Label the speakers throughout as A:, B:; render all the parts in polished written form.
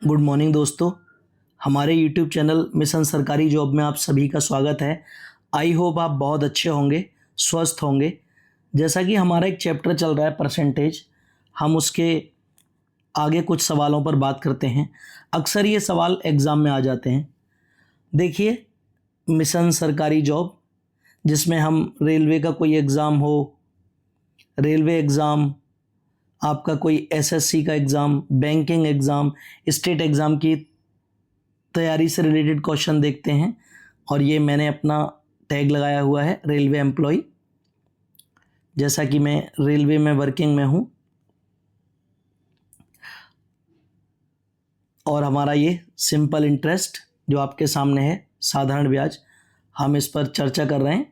A: Good morning दोस्तों। हमारे YouTube channel mission सरकारी जॉब में आप सभी का स्वागत है। आई होप आप बहुत अच्छे होंगे, स्वस्थ होंगे। जैसा कि हमारा एक चैप्टर चल रहा है परसेंटेज, हम उसके आगे कुछ सवालों पर बात करते हैं। अक्सर ये सवाल एग्ज़ाम में आ जाते हैं। देखिए, मिशन सरकारी जॉब जिसमें हम रेलवे का कोई एग्ज़ाम हो, रेलवे एग्ज़ाम, आपका कोई एसएससी का exam, banking exam, state exam की तैयारी से रिलेटेड क्वेश्चन देखते हैं। और ये मैंने अपना टैग लगाया हुआ है रेलवे एम्प्लॉय, जैसा कि मैं रेलवे में वर्किंग में हूँ। और हमारा ये सिंपल इंटरेस्ट जो आपके सामने है, साधारण ब्याज, हम इस पर चर्चा कर रहे हैं।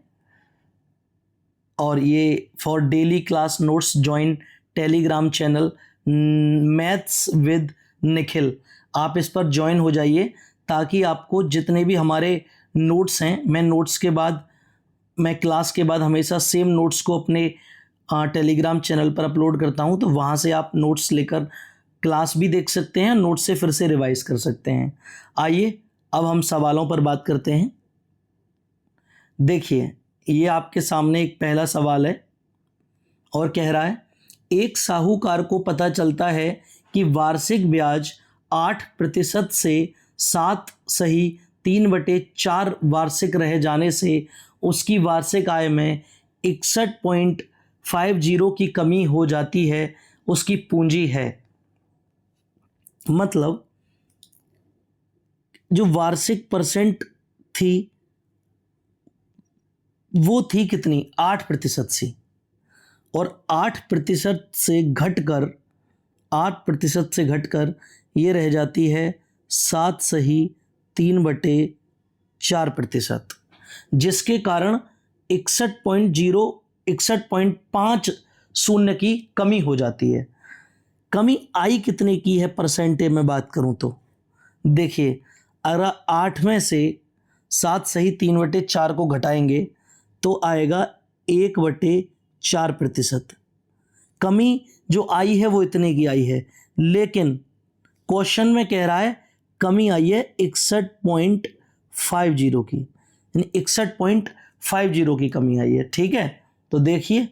A: और ये for daily class notes join Telegram channel maths with Nikhil, आप इस पर ज्वाइन हो जाइए ताकि आपको जितने भी हमारे नोट्स हैं, मैं नोट्स के बाद, मैं क्लास के बाद हमेशा सेम नोट्स को अपने टेलीग्राम चैनल पर अपलोड करता हूं, तो वहां से आप नोट्स लेकर क्लास भी देख सकते हैं, नोट्स से फिर से रिवाइज कर सकते हैं। आइए अब हम सवालों पर बात करते हैं। देखिए, ये आपके सामने एक पहला सवाल है और कह रहा है, एक साहूकार को पता चलता है कि वार्षिक ब्याज 8% से 7/3/4 वार्षिक रह जाने से उसकी वार्षिक आय में 61.50 की कमी हो जाती है। उसकी पूंजी है, मतलब जो वार्षिक परसेंट थी वो थी कितनी, 8% सी, और 8% से घटकर 8% ये रह जाती है 7/3/4, जिसके कारण 61.50 की कमी हो जाती है। कमी आई कितने की है परसेंटेज में बात करूं तो देखिए, अगर 8 में से 7/3/4 को घटाएंगे तो आएगा 1/4%। कमी जो आई है वो इतने की आई है, लेकिन क्वेश्चन में कह रहा है कमी आई है 61.50 की, यानी 61.50 की कमी आई है। ठीक है, तो देखिए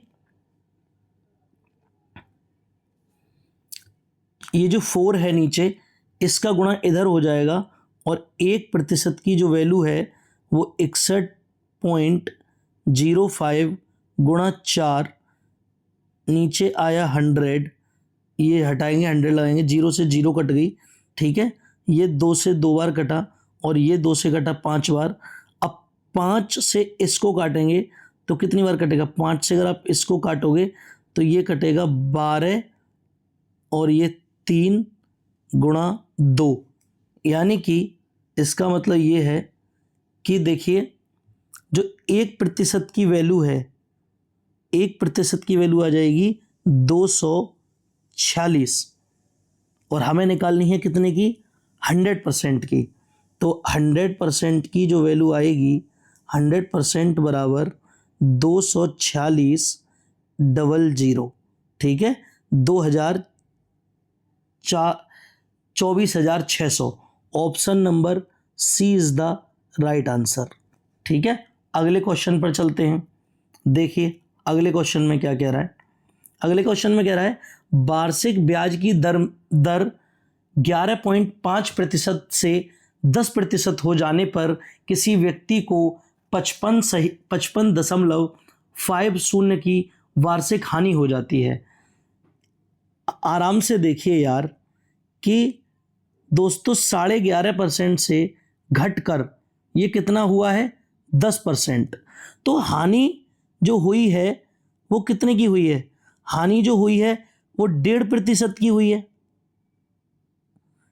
A: ये जो 4 है नीचे, इसका गुणा इधर हो जाएगा और 1% की जो वैल्यू है वो 61.05 गुणा 4, नीचे आया 100, ये हटाएंगे 100 लगाएंगे, 0 से 0 कट गई। ठीक है, ये 2 से 2 बार कटा और ये 2 से कटा 5 बार। अब 5 से इसको काटेंगे तो कितनी बार कटेगा, 5 से अगर आप इसको काटोगे तो ये कटेगा 12 और ये 3 गुणा 2, यानी कि इसका मतलब ये है कि देखिए जो 1% की वैल्यू है, 1% की वैल्यू आ जाएगी 246, और हमें निकालनी है कितने की, 100% की। तो 100% की जो वैल्यू आएगी, 100% बराबर 246,000। ठीक है, 24,600। Option number C is the right answer. ठीक है, अगले क्वेश्चन पर चलते हैं। देखिए अगले क्वेश्चन में क्या कह रहा है। अगले क्वेश्चन में कह रहा है, वार्षिक ब्याज की दर 11.5% से 10% हो जाने पर किसी व्यक्ति को 55.50 की वार्षिक हानि हो जाती है। आराम से देखिए यार कि दोस्तों 11.5% से घटकर ये कितना हुआ है, 10%। तो हानि जो हुई है वो कितने की हुई है, हानि जो हुई है वो 1.5% की हुई है,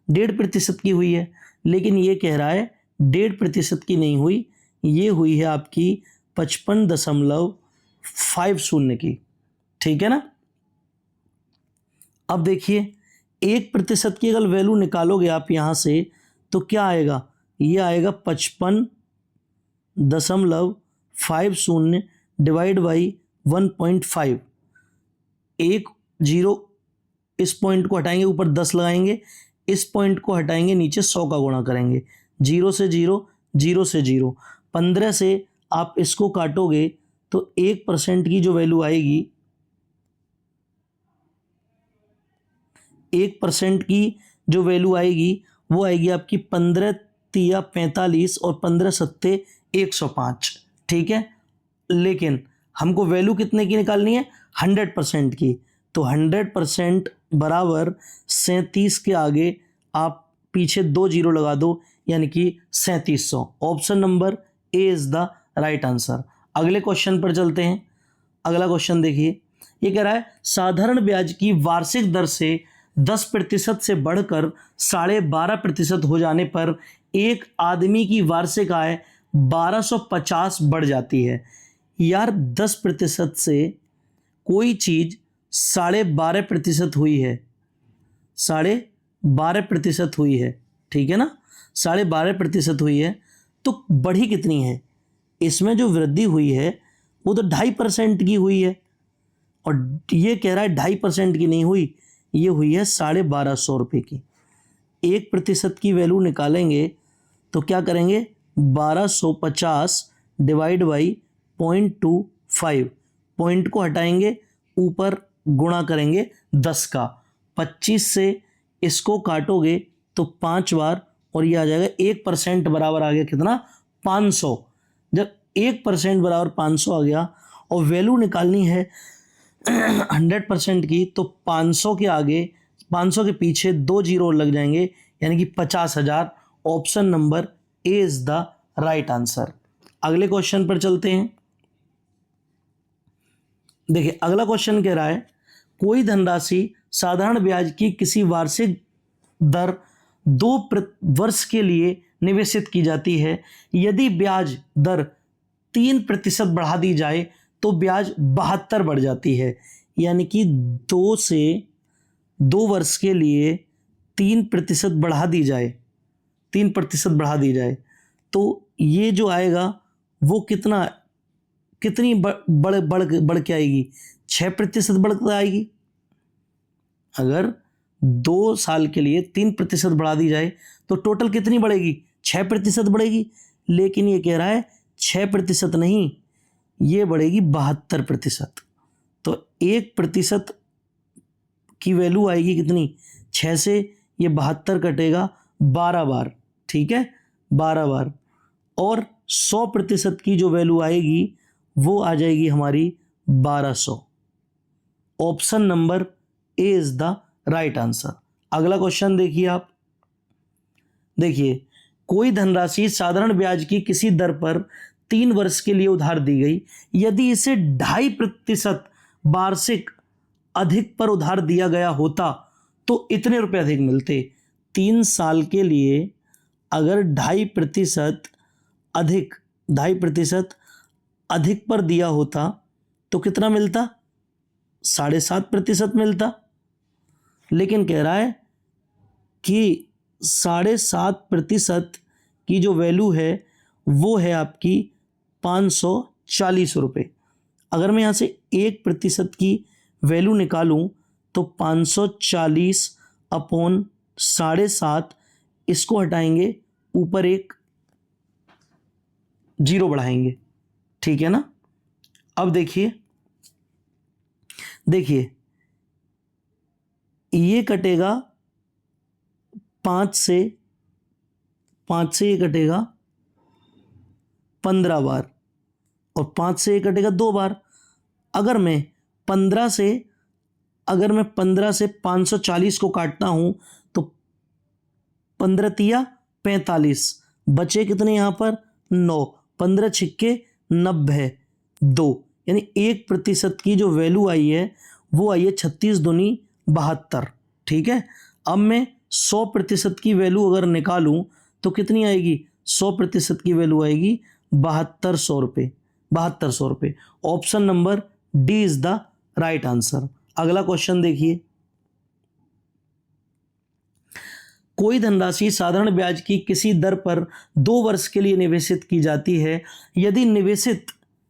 A: 1.5% की हुई है। लेकिन ये कह रहा है 1.5% की नहीं हुई, ये हुई है आपकी 55.50 की। ठीक है ना। अब देखिए 1% की अगर वैल्यू निकालोगे आप यहां से तो क्या आएगा, ये आएगा 55.50 डिवाइड बाई 1.5। 1 0 इस पॉइंट को हटाएंगे, ऊपर 10 लगाएंगे, इस पॉइंट को हटाएंगे, नीचे 100 का गुणा करेंगे, 0 से 0, 0 से 0, 15 से आप इसको काटोगे तो 1% की जो वैल्यू आएगी, 1% की जो वैल्यू आएगी वो आएगी आपकी 15 तिया 45 और 15 सत्ते 105। ठीक है, लेकिन हमको वैल्यू कितने की निकालनी है? 100% की। तो 100% बराबर 37 के आगे आप पीछे 2 जीरो लगा दो, यानी कि 3700। Option number A is the right answer. अगले क्वेश्चन पर चलते हैं। अगला क्वेश्चन देखिए, ये कह रहा है साधारण ब्याज की वार्षिक दर से 10% से बढ़कर 12.5% हो जाने पर एक आदमी की वार्षिक आय 1250 बढ़ जाती है। यार 10% से कोई चीज 12.5% हुई है, 12.5% हुई है, ठीक है ना, 12.5% हुई है, तो बढ़ी कितनी है? इसमें जो वृद्धि हुई है वो तो 2.5% की हुई है, और ये कह रहा है 2.5% की नहीं हुई, ये हुई है 1250 रुपये की। 1% की वैल्यू निकालेंगे तो क्या करेंगे? 1250 डिवाइड बाई 0.25, पॉइंट को हटाएंगे, ऊपर गुणा करेंगे 10 का, 25 से इसको काटोगे तो 5 बार, और ये आ जाएगा 1% बराबर आ गया कितना? 500। जब 1% बराबर 500 आ गया और वैल्यू निकालनी है 100% की, तो 500 के आगे, 500 के पीछे 2 जीरो लग जाएंगे, यानी कि 50,000। Option number A is the right answer. अगले क्वेश्चन पर चलते हैं। देखिए अगला क्वेश्चन कह रहा है कोई धनराशि साधारण ब्याज की किसी वार्षिक दर 2 वर्ष के लिए निवेशित की जाती है। यदि ब्याज दर 3% बढ़ा दी जाए तो ब्याज 72 बढ़ जाती है। यानी कि 2 वर्ष के लिए 3% बढ़ा दी जाए, 3% बढ़ा दी जाए, तो ये जो आएगा वो कितनी बढ़ के आएगी? 6% बढ़ के आएगी। अगर 2 साल के लिए 3% बढ़ा दी जाए तो टोटल कितनी बढ़ेगी? 6% बढ़ेगी। लेकिन ये कह रहा है 6% नहीं, ये बढ़ेगी 72%। तो 1% की वैल्यू आएगी कितनी? 6 से ये 72 कटेगा 12 बार, ठीक है, 12 बार, और 100% की जो वैल्यू आएगी वो आ जाएगी हमारी 1200। Option number A is the right answer. अगला क्वेश्चन देखिए आप। देखिए कोई धनराशि साधारण ब्याज की किसी दर पर 3 वर्ष के लिए उधार दी गई। यदि इसे 2.5% वार्षिक अधिक पर उधार दिया गया होता तो इतने रुपए अधिक मिलते। 3 साल के लिए अगर 2.5% अधिक, 2.5% अधिक पर दिया होता तो कितना मिलता? 7.5% मिलता। लेकिन कह रहा है कि 7.5% की जो वैल्यू है वो है आपकी 540 रुपये। अगर मैं यहाँ से 1% की वैल्यू निकालूं तो 540 अपॉन 7.5, इसको हटाएंगे, ऊपर एक जीरो बढ़ाएंगे, ठीक है ना। अब देखिए ये कटेगा 5 से ये कटेगा 15 बार, और 5 से ये कटेगा 2 बार। अगर मैं 15 से 540 को काटता हूं तो 15 तिया 45, बचे कितने यहाँ पर? 9, 15 छिक्के 90, 2, यानी 1% की जो वैल्यू आई है वो आई है 36 दूनी 72, ठीक है। अब मैं 100% की वैल्यू अगर निकालूं तो कितनी आएगी? 100% की वैल्यू आएगी 7200 रुपये, 7200 रुपये। Option number D is the right answer. अगला क्वेश्चन देखिए। कोई धनराशि साधारण ब्याज की किसी दर पर 2 वर्ष के लिए निवेशित की जाती है। यदि निवेशित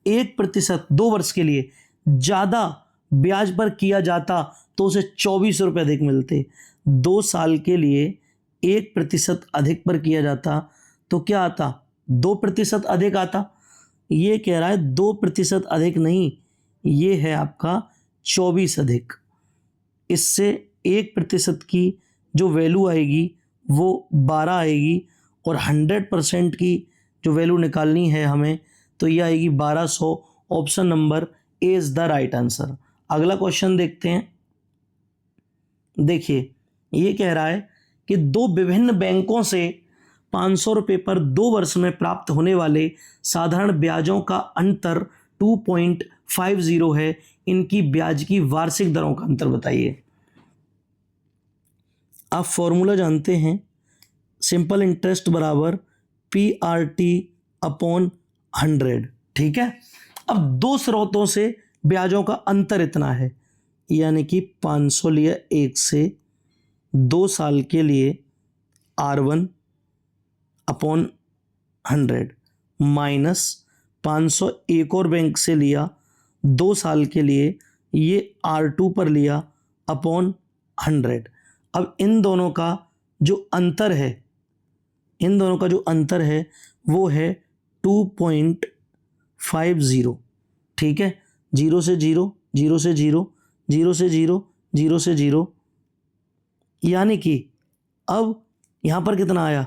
A: 1% 2 वर्ष के लिए ज़्यादा ब्याज पर किया जाता तो उसे 24 रुपये अधिक मिलते। 2 साल के लिए 1% अधिक पर किया जाता तो क्या आता, 2% अधिक आता। ये कह रहा है 2% अधिक नहीं, ये है आपका 24 अधिक। इससे 1% की जो वैल्यू आएगी वो 12 आएगी, और 100% की जो वैल्यू निकालनी है हमें तो ये आएगी 1200। Option number A is the right answer. अगला क्वेश्चन देखते हैं। देखिए ये कह रहा है कि दो विभिन्न बैंकों से 500 रुपये पर 2 वर्ष में प्राप्त होने वाले साधारण ब्याजों का अंतर 2.50 है। इनकी ब्याज की वार्षिक दरों का अंतर बताइए। आप फॉर्मूला जानते हैं, सिंपल इंटरेस्ट बराबर PRT अपॉन 100। ठीक है, अब दो स्रोतों से ब्याजों का अंतर इतना है, यानी कि 500 लिया एक से, 2 साल के लिए R1 अपॉन 100 माइनस 500 एक और बैंक से लिया 2 साल के लिए, ये R2 पर लिया अपॉन 100। अब इन दोनों का जो अंतर है, इन दोनों का जो अंतर है वो है 2.50। ठीक है, 0 से 0, 0 से 0, 0 से 0, 0 से 0, यानी कि अब यहाँ पर कितना आया,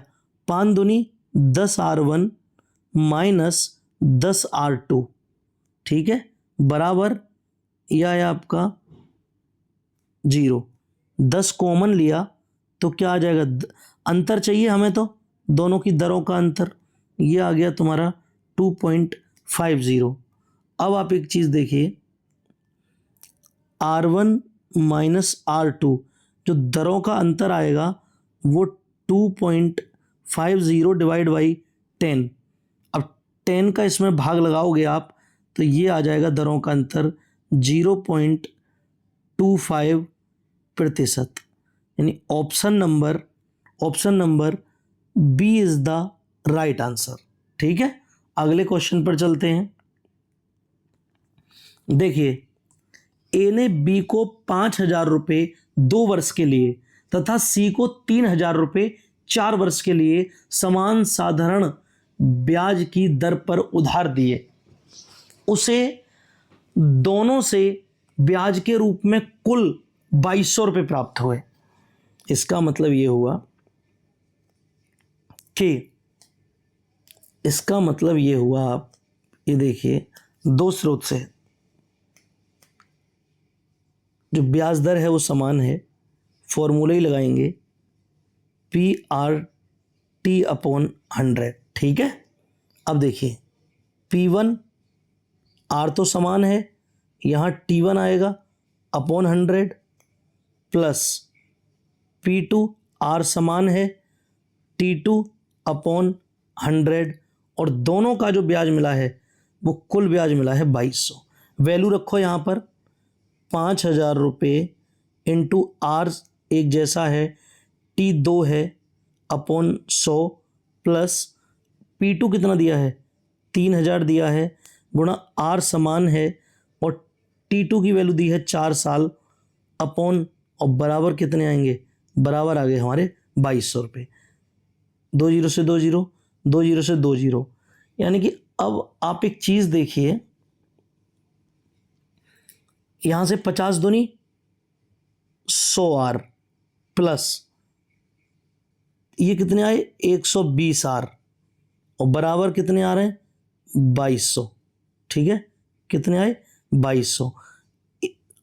A: 5 दूनी 10 R1 माइनस 10 R2। ठीक है, बराबर यह आया आपका 0। 10 कॉमन लिया तो क्या आ जाएगा, अंतर चाहिए हमें तो दोनों की दरों का अंतर, ये आ गया तुम्हारा 2.50। अब आप एक चीज़ देखिए, R1 माइनस R2 जो दरों का अंतर आएगा वो 2.50 डिवाइड बाई 10। अब 10 का इसमें भाग लगाओगे आप तो ये आ जाएगा दरों का अंतर 0.25%, यानी option number B is the right answer. ठीक है, अगले क्वेश्चन पर चलते हैं। देखिए ए ने बी को 5,000 रुपये 2 वर्ष के लिए तथा सी को 3,000 रुपये 4 वर्ष के लिए समान साधारण ब्याज की दर पर उधार दिए। उसे दोनों से ब्याज के रूप में कुल 2200 रुपये प्राप्त हुए। इसका मतलब ये हुआ आप ये देखिए, दो स्रोत से जो ब्याज दर है वो समान है, फॉर्मूला ही लगाएंगे PRT अपॉन 100। ठीक है, अब देखिए P1 R तो समान है, यहाँ T1 आएगा अपॉन 100 प्लस P2 R समान है, T2 अपॉन 100, और दोनों का जो ब्याज मिला है वो कुल ब्याज मिला है 2200। वैल्यू रखो यहाँ पर, 5,000 रुपये इंटू R एक जैसा है, T2 है अपॉन 100 प्लस P2 कितना दिया है, 3,000 दिया है, गुणा R समान है और T2 की वैल्यू दी है 4 साल अपॉन, और बराबर कितने आएंगे, बराबर आ गए हमारे 2200 रुपये। 2 0 से 2 0, 2 0 से 2 0, यानी कि अब आप एक चीज़ देखिए, यहाँ से 50 दूनी 100 R प्लस ये कितने आए 120 R, और बराबर कितने आ रहे हैं 2200। ठीक है, कितने आए 2200।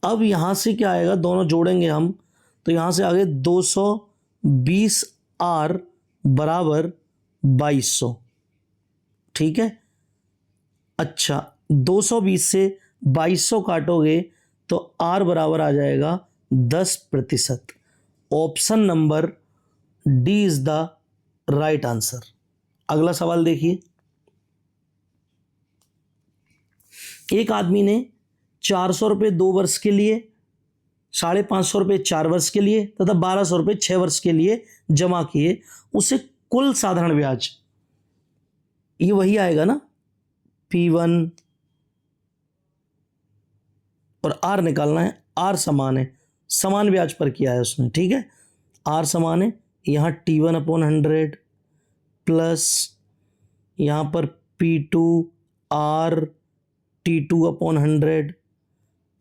A: अब यहाँ से क्या आएगा, दोनों जोड़ेंगे हम तो यहाँ से आगे 220 R बराबर 2200। ठीक है, अच्छा 220 से 2200 काटोगे तो R बराबर आ जाएगा 10%। Option number D is the right answer. अगला सवाल देखिए, एक आदमी ने 400 रुपये 2 वर्ष के लिए, 550 रुपये 4 वर्ष के लिए तथा 1200 रुपये 6 वर्ष के लिए जमा किए। उसे कुल साधारण ब्याज, ये वही आएगा ना, P1 और R निकालना है, R समान है, समान ब्याज पर किया है उसने। ठीक है, R समान है, यहाँ T1 अपॉन 100 प्लस यहाँ पर P2R T2 अपॉन 100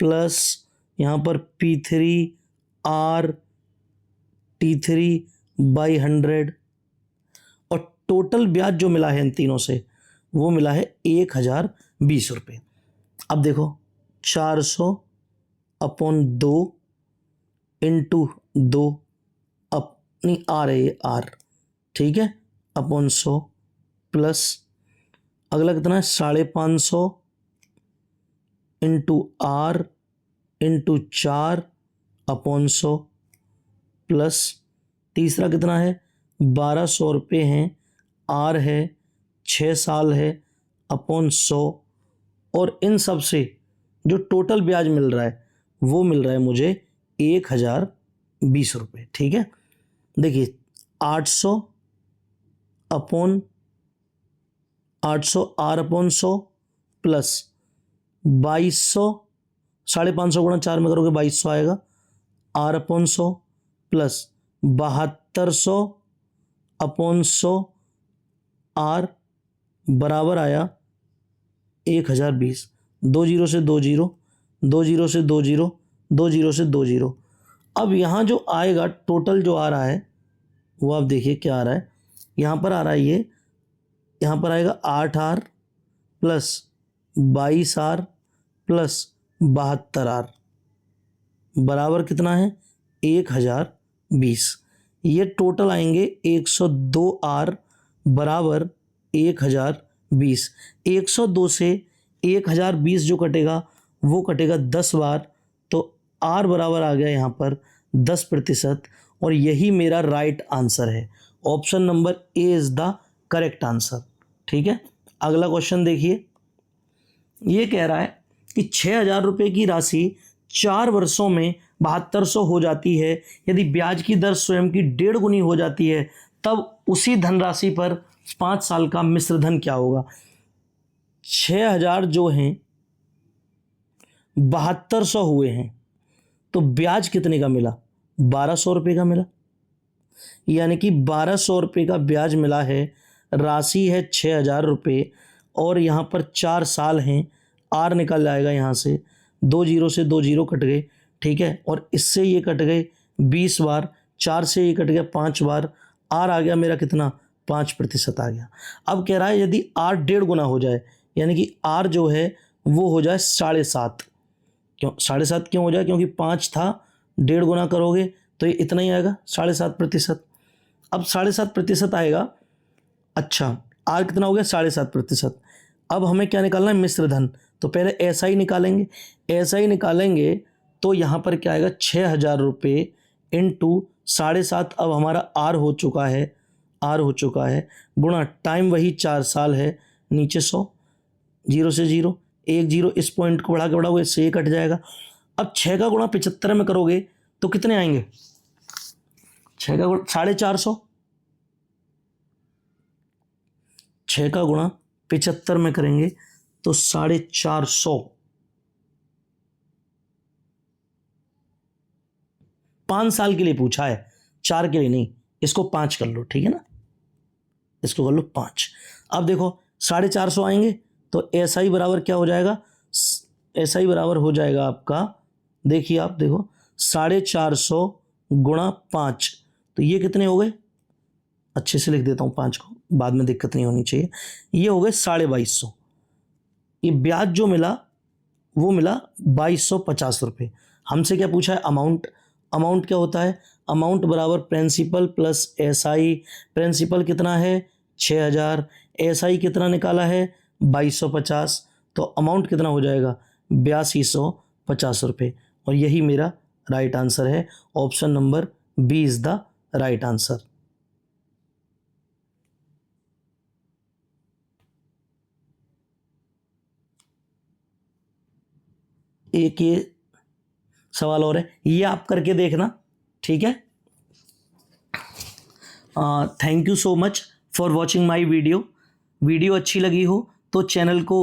A: प्लस यहाँ पर P3R T3 बाई 100 और टोटल ब्याज जो मिला है इन तीनों से वो मिला है 1020 रुपये। अब देखो 400 अपॉन 2 इंटू 2 अपनी आर है ये आर, ठीक है, अपॉन 100 प्लस अगला कितना है 550 into R into 4 upon 100 plus तीसरा कितना है 1200 रुपये हैं, आर है 6 साल है अपॉन 100 और इन सब से जो टोटल ब्याज मिल रहा है वो मिल रहा है मुझे 1020 रुपये। ठीक है, देखिए 800 अपॉन 800 आर अपॉन 100 प्लस 2200, 550 गुणा 4 में करोगे 2200 आएगा, R upon 100 plus 7200 upon 100 R बराबर आया 1020। 2 जीरो से 2 जीरो, 2 जीरो से 2 जीरो, 2 जीरो से 2 जीरो। अब यहाँ जो आएगा टोटल जो आ रहा है वो आप देखिए क्या आ रहा है, यहाँ पर आ रहा है ये, यहाँ पर आएगा 8R plus 22R plus 72R बराबर कितना है 1020। ये टोटल आएंगे 102R बराबर 1020। 102 से 1020 जो कटेगा वो कटेगा 10 बार, तो R बराबर आ गया यहाँ पर 10% और यही मेरा राइट आंसर है। Option number A is the correct answer. ठीक है, अगला क्वेश्चन देखिए, ये कह रहा है कि 6,000 रुपये की राशि 4 वर्षों में 7200 हो जाती है। यदि ब्याज की दर स्वयं की 1.5 गुनी हो जाती है तब उसी धनराशि पर 5 साल का मिश्र धन क्या होगा। 6,000 जो हैं 7200 हुए हैं तो ब्याज कितने का मिला, 1200 रुपये का मिला, यानी कि 1200 रुपये का ब्याज मिला है। राशि है 6,000 रुपये और यहाँ पर 4 साल हैं, आर निकल जाएगा यहाँ से, 2 जीरो से 2 जीरो कट गए, ठीक है, और इससे ये कट गए 20 बार, 4 से ये कट गया 5 बार, आर आ गया मेरा कितना 5% आ गया। अब कह रहा है यदि आर 1.5 गुना हो जाए, यानी कि आर जो है वो हो जाए 7.5। क्यों 7.5 क्यों हो जाए, क्योंकि 5 था, 1.5 गुना करोगे तो ये इतना ही आएगा 7.5%। अब 7.5% आएगा। अच्छा, आर कितना हो गया 7.5%। अब हमें क्या निकालना है, मिश्र धन। तो पहले ऐसा ही निकालेंगे, ऐसा ही निकालेंगे तो यहाँ पर क्या आएगा 6,000 रुपये इंटू 7.5। अब हमारा आर हो चुका है, आर हो चुका है, गुणा टाइम वही 4 साल है, नीचे 100, जीरो से जीरो, 1 जीरो, इस पॉइंट को बढ़ा के बढ़ाओगे इससे ये कट जाएगा। अब 6 का गुणा 75 में करोगे तो कितने आएंगे, 6 का गुणा 450, 6 का गुणा 75 में करेंगे तो 450। 5 साल के लिए पूछा है, 4 के लिए नहीं, इसको 5 कर लो, ठीक है ना, इसको कर लो 5। अब देखो 450 आएंगे तो ऐसा ही बराबर क्या हो जाएगा, ऐसा ही बराबर हो जाएगा आपका, देखिए आप देखो 450 गुणा 5, तो ये कितने हो गए, अच्छे से लिख देता हूँ 5 को, बाद में दिक्कत नहीं होनी चाहिए। ये हो गए 2250। ये ब्याज जो मिला वो मिला 2250 रुपये। हमसे क्या पूछा है, अमाउंट। अमाउंट क्या होता है, अमाउंट बराबर प्रिंसिपल प्लस एसआई। प्रिंसिपल कितना है 6,000, एसआई कितना निकाला है 2250, तो अमाउंट कितना हो जाएगा 8250 रुपये। और यही मेरा राइट आंसर है। Option number B is the right answer. एक ये सवाल और है, ये आप करके देखना, ठीक है। Thank you so much for watching my video. Video अच्छी लगी हो तो चैनल को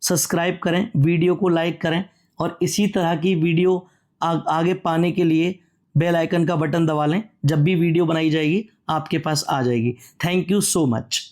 A: सब्सक्राइब करें, वीडियो को लाइक करें और इसी तरह की वीडियो आगे पाने के लिए बेल आइकन का बटन दबा लें, जब भी वीडियो बनाई जाएगी आपके पास आ जाएगी। Thank you so much.